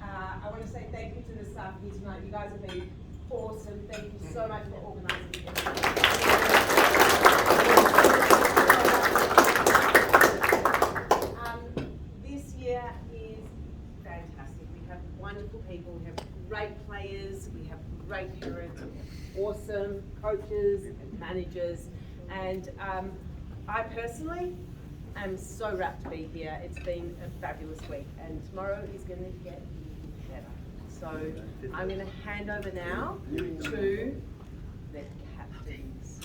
I want to say thank you to the staff here tonight. You guys have been awesome. Thank you so much for organising this. This year is fantastic. We have wonderful people. We have great players. We have great parents. We have awesome coaches and managers. And I personally am so rapt to be here. It's been a fabulous week, and tomorrow is going to get better. So I'm going to hand over now to the captains.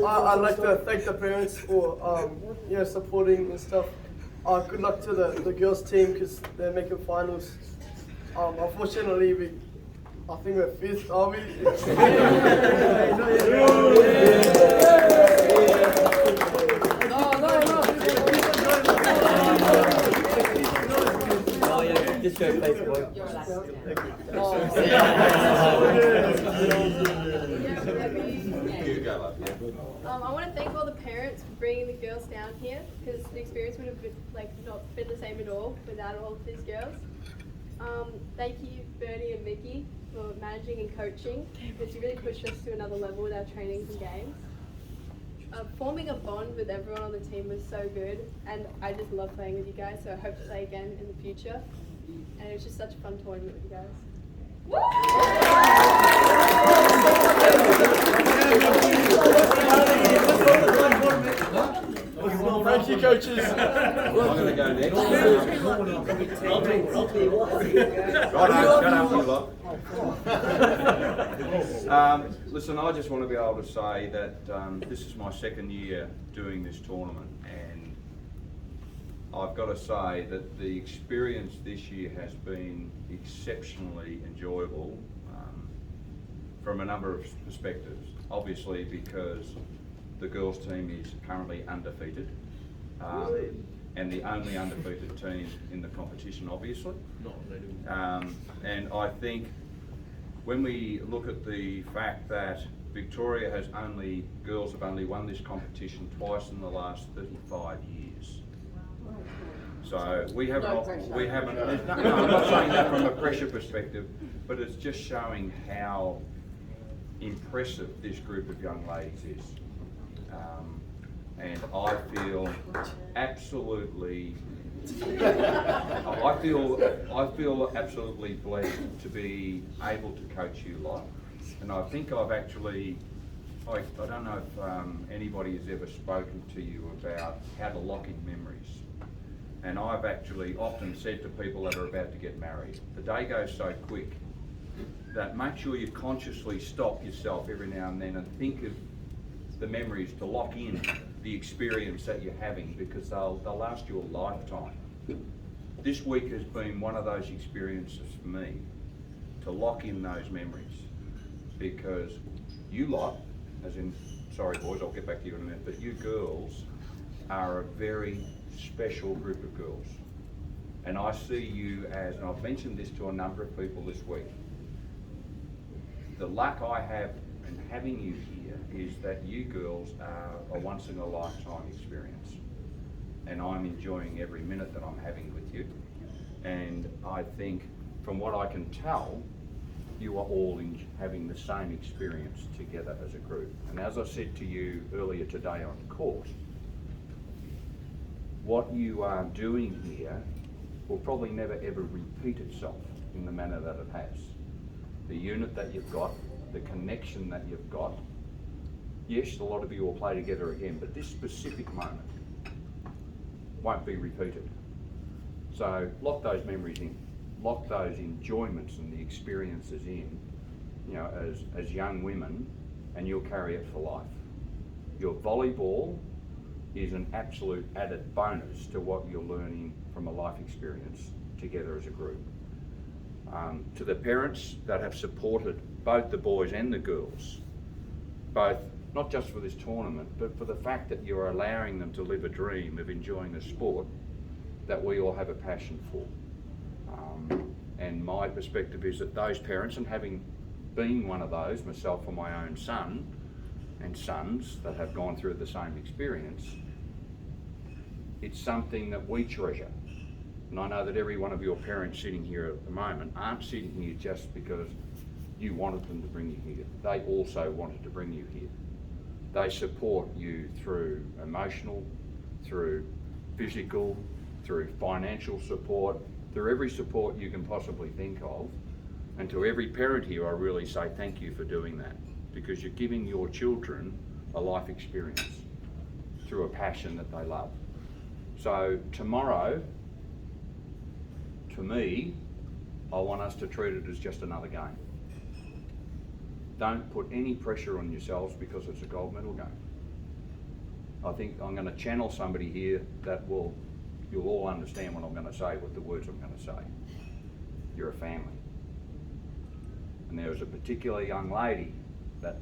I'd like to thank the parents for supporting and stuff. Good luck to the girls team because they're making finals. Unfortunately, I think we're fifth, are we? Just go play for boy. I want to thank all the parents for bringing the girls down here because the experience would have been, not been the same at all without all of these girls. Thank you, Bernie and Mickey, for managing and coaching because you really pushed us to another level with our trainings and games. Forming a bond with everyone on the team was so good, and I just love playing with you guys, so I hope to play again in the future. And it was just such a fun tournament with you guys. Thank you, coaches. I'm going to go next. Listen, I just want to be able to say that this is my second year doing this tournament, and I've got to say that the experience this year has been exceptionally enjoyable from a number of perspectives. Obviously, because the girls' team is currently undefeated, and the only undefeated team in the competition, obviously. And I think when we look at the fact that Victoria girls have only won this competition twice in the last 35 years. So we haven't, I'm not saying that from a pressure perspective, but it's just showing how impressive this group of young ladies is. And I feel absolutely blessed to be able to coach you lot. And I think I've actually, I don't know if anybody has ever spoken to you about how to lock in memories. And I've actually often said to people that are about to get married, the day goes so quick that make sure you consciously stop yourself every now and then and think of the memories to lock in the experience that you're having, because they'll last you a lifetime. This week has been one of those experiences for me to lock in those memories, because you lot, as in, sorry boys, I'll get back to you in a minute, but you girls are a very special group of girls. And I see you as, and I've mentioned this to a number of people this week, the luck I have in having you here is that you girls are a once in a lifetime experience. And I'm enjoying every minute that I'm having with you. And I think, from what I can tell, you are all having the same experience together as a group. And as I said to you earlier today on court, what you are doing here will probably never ever repeat itself in the manner that it has. The unit that you've got, the connection that you've got, yes, a lot of you will play together again, but this specific moment won't be repeated. So lock those memories in, lock those enjoyments and the experiences in, as young women, and you'll carry it for life. Your volleyball is an absolute added bonus to what you're learning from a life experience together as a group. To the parents that have supported both the boys and the girls, both not just for this tournament, but for the fact that you're allowing them to live a dream of enjoying a sport that we all have a passion for. And my perspective is that those parents, and having been one of those myself for my own son and sons that have gone through the same experience, it's something that we treasure. And I know that every one of your parents sitting here at the moment aren't sitting here just because you wanted them to bring you here. They also wanted to bring you here. They support you through emotional, through physical, through financial support, through every support you can possibly think of. And to every parent here, I really say thank you for doing that, because you're giving your children a life experience through a passion that they love. So tomorrow, to me, I want us to treat it as just another game. Don't put any pressure on yourselves because it's a gold medal game. I think I'm going to channel somebody here that you'll all understand what I'm going to say with the words I'm going to say. You're a family. And there was a particular young lady that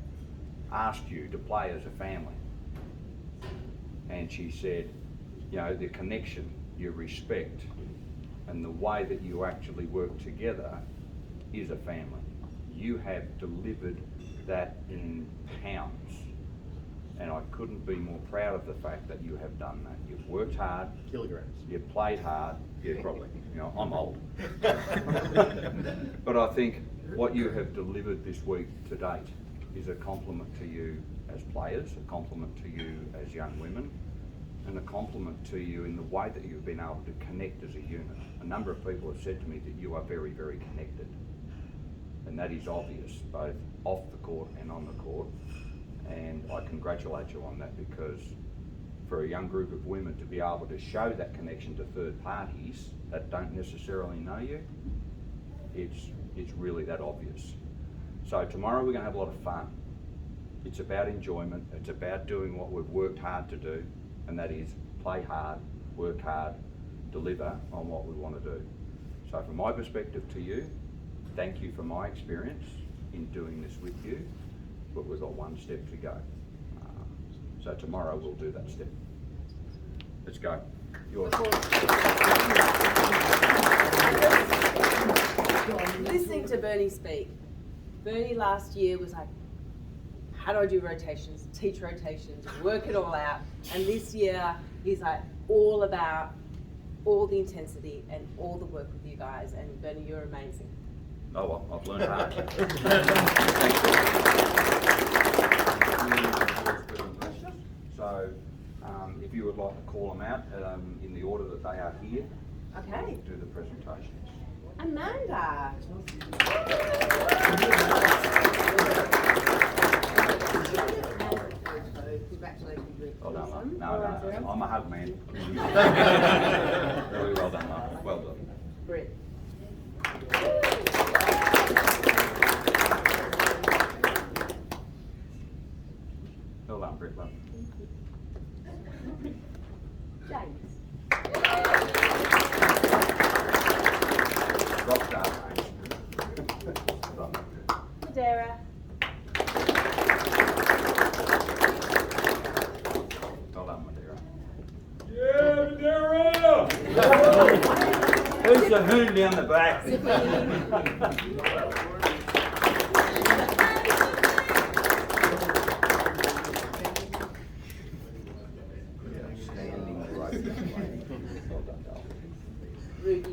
asked you to play as a family. And she said, you know, the connection, your respect, and the way that you actually work together is a family. You have delivered that in pounds. And I couldn't be more proud of the fact that you have done that. You've worked hard. Kilograms. You've played hard. Yeah, probably. You know, I'm old. But I think what you have delivered this week to date is a compliment to you as players, a compliment to you as young women, and a compliment to you in the way that you've been able to connect as a unit. A number of people have said to me that you are very, very connected. And that is obvious, both off the court and on the court. And I congratulate you on that, because for a young group of women to be able to show that connection to third parties that don't necessarily know you, it's really that obvious. So tomorrow we're going to have a lot of fun. It's about enjoyment. It's about doing what we've worked hard to do, and that is play hard, work hard, deliver on what we want to do. So from my perspective to you, thank you for my experience in doing this with you, but we've got one step to go. So tomorrow we'll do that step. Let's go. Yours. Listening to Bernie speak, Bernie last year was like, how do I do rotations, teach rotations, work it all out. And this year, he's like all about all the intensity and all the work with you guys. And Bernie, you're amazing. Oh well, I've learned hard. So, if you would like to call them out in the order that they are here, Okay. we'll do the presentations. Amanda. Congratulations, Rick. Well done, love. Awesome. No, I'm a hug man. Very well done, love. Well done. Britt. Well done, Brett, love. James. Rockstar, James. Well done. Madeira. Well done, Madeira. Yeah, Madeira! Who's the hoon down the back? Standing great. Well done, darling. Rudy.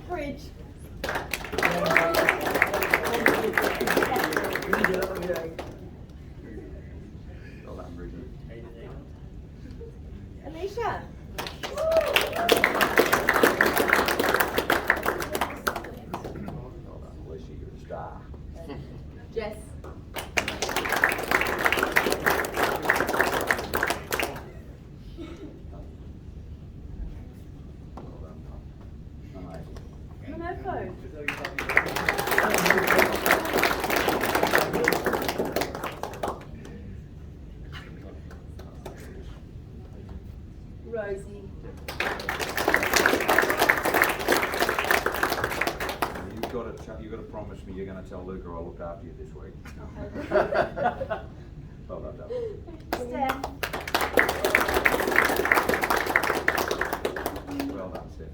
Bridge. Well done, Rudy. Alicia. Well done, Alicia, you're a star. Jess. Well done, amazing. Monoko. Rosie. You've got to promise me you're going to tell Luca, I looked after you this week. Well done, Dale. Steph. Well done, Steph.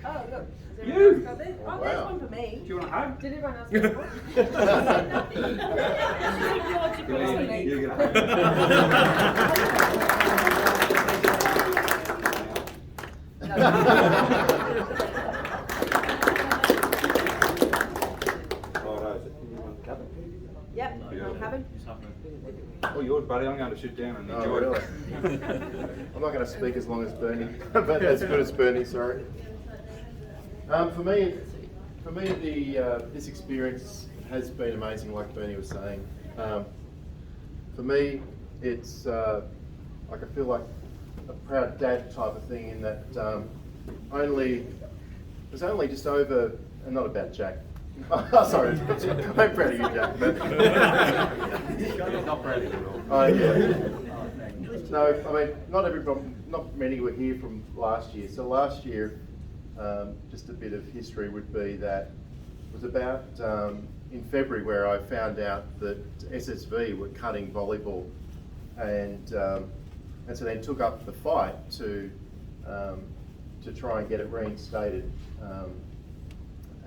Oh, look. Has You. everyone got this? Oh, Wow. there's one for me. Do you want a hug? Did everyone else get one? You get a Oh, no, is it? You want the cover? Yep, Yeah. covered. Oh, yours, buddy. I'm going to sit down and Oh, enjoy really? it. I'm not going to speak as long as Bernie, but as good as Bernie, sorry. For me, this experience has been amazing, like Bernie was saying. For me, it's like I feel like a proud dad type of thing in that it was only just over, and not about Jack. Oh, sorry, I'm proud of you, Jack. But Not proud of you at all. Oh, yeah. No, I mean, not many were here from last year. So last year, just a bit of history would be that it was about in February where I found out that SSV were cutting volleyball, and so then took up the fight to try and get it reinstated.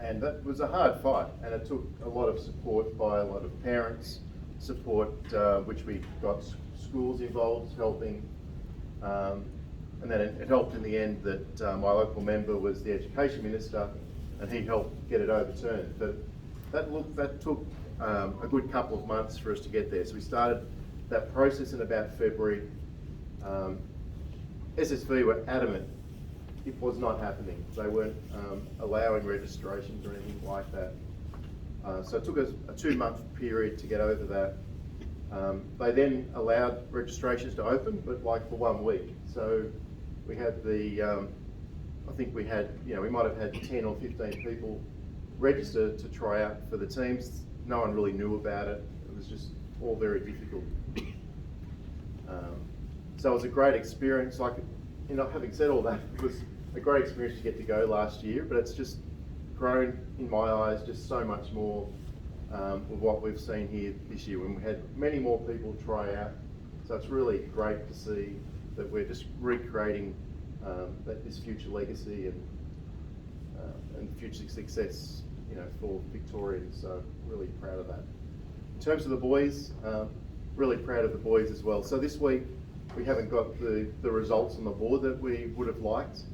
And that was a hard fight, and it took a lot of support by a lot of parents, which we got schools involved helping, and then it helped in the end that my local member was the education minister, and he helped get it overturned. But that took a good couple of months for us to get there. So we started that process in about February. SSV were adamant it was not happening. They weren't allowing registrations or anything like that. So it took us a 2-month period to get over that. They then allowed registrations to open, but like for 1 week. So we had I think we had, we might have had 10 or 15 people register to try out for the teams. No one really knew about it. It was just all very difficult. So it was a great experience. Like, having said all that, it was a great experience to get to go last year, but it's just grown, in my eyes, just so much more with what we've seen here this year when we had many more people try out. So it's really great to see that we're just recreating this future legacy and future success, for Victorians. So really proud of that. In terms of the boys, really proud of the boys as well. So this week we haven't got the results on the board that we would have liked,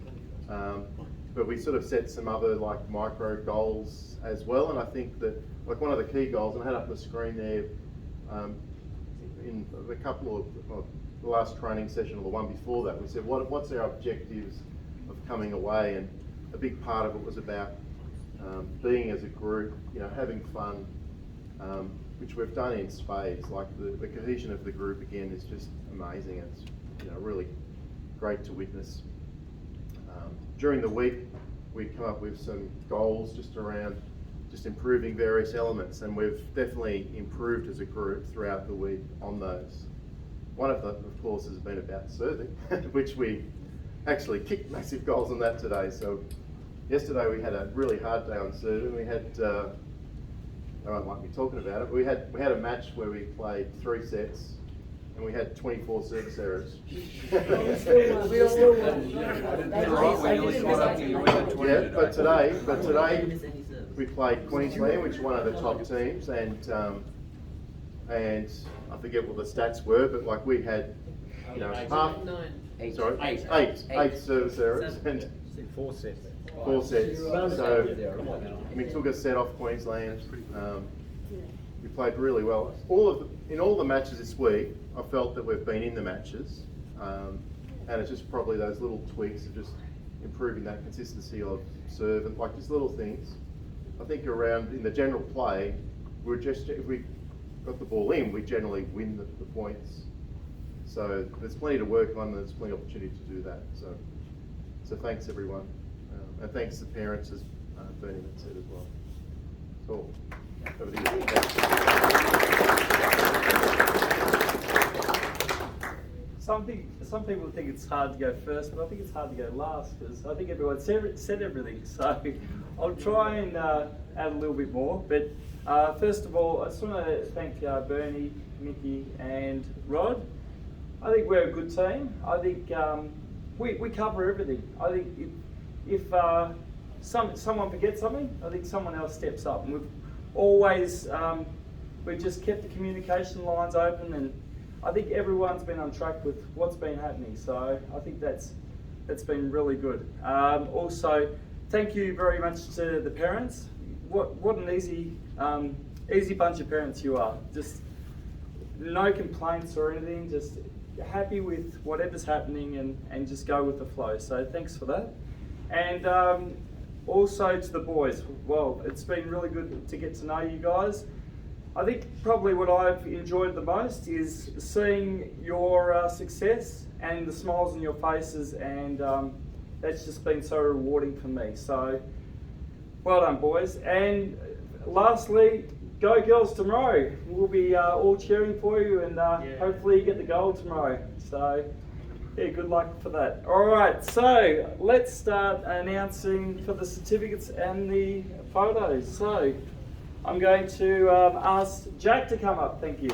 but we sort of set some other like micro goals as well. And I think that like one of the key goals, and I had up the screen there, in a couple of the last training session or the one before that, we said what's our objectives of coming away, and a big part of it was about being as a group, having fun, which we've done in spades. Like the cohesion of the group again is just amazing. It's really great to witness. During the week, we come up with some goals just around improving various elements, and we've definitely improved as a group throughout the week on those. One of them, of course, has been about serving, which we actually kicked massive goals on that today. So yesterday we had a really hard day on serving. We had, I don't like me talking about it, but we had a match where we played 3 sets and we had 24 service errors. Yeah, but today we played Queensland, which is one of the top teams, and I forget what the stats were, but like we had, eight service errors and 4 sets. 4 sets. So we took a set off Queensland. We played really well. In all the matches this week, I felt that we've been in the matches, and it's just probably those little tweaks of just improving that consistency of serve and like just little things. I think around in the general play, if we got the ball in, we generally win the points. So there's plenty to work on, and there's plenty of opportunity to do that. So thanks everyone, and thanks to parents, as Bernie had said as well. Cool. Over to you. some people think it's hard to go first, but I think it's hard to go last because I think everyone said everything. So I'll try and add a little bit more. But first of all, I just want to thank Bernie, Mickey, and Rod. I think we're a good team. I think we cover everything. I think if someone forgets something, I think someone else steps up, and we've always we've just kept the communication lines open, and I think everyone's been on track with what's been happening. So I think that's been really good. Also, thank you very much to the parents. What an easy bunch of parents you are. Just no complaints or anything. Just happy with whatever's happening and just go with the flow. So thanks for that. And also to the boys. Well, it's been really good to get to know you guys. I think probably what I've enjoyed the most is seeing your success and the smiles on your faces, and that's just been so rewarding for me. So well done, boys. And lastly, go girls tomorrow. We'll be all cheering for you, and hopefully you get the goal tomorrow. So yeah, good luck for that. All right, so let's start announcing for the certificates and the photos. So I'm going to ask Jack to come up. Thank you.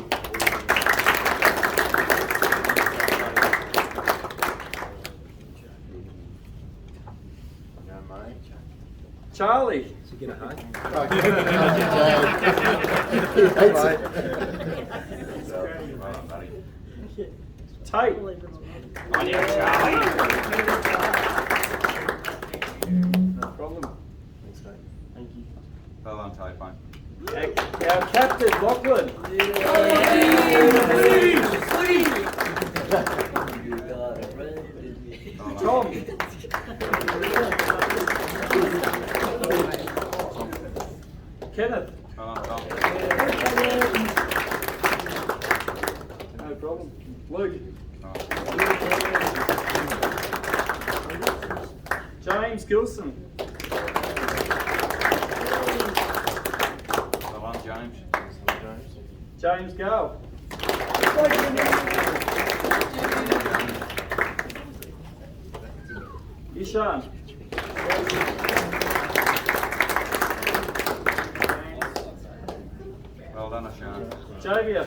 Charlie. Get a hug. Tate. On you, Charlie. No problem. Thanks, Tate. Thank you. Well done, Tate, mate. Our captain, Lachlan. Tom. Kenneth. Well done, Tom. No problem. Luke. James Gilson. Well done, James. James Gale. Ishan. Well done, Ashan. Javier.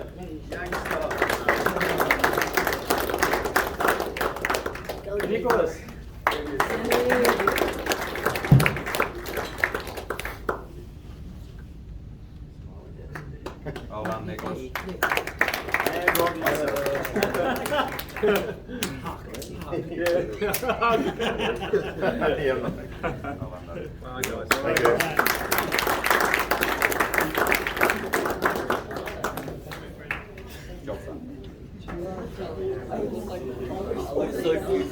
Nicholas. Well done, Nicholas. And Rob. Yeah. Well done, buddy. Thank you. Job done. I look so cute.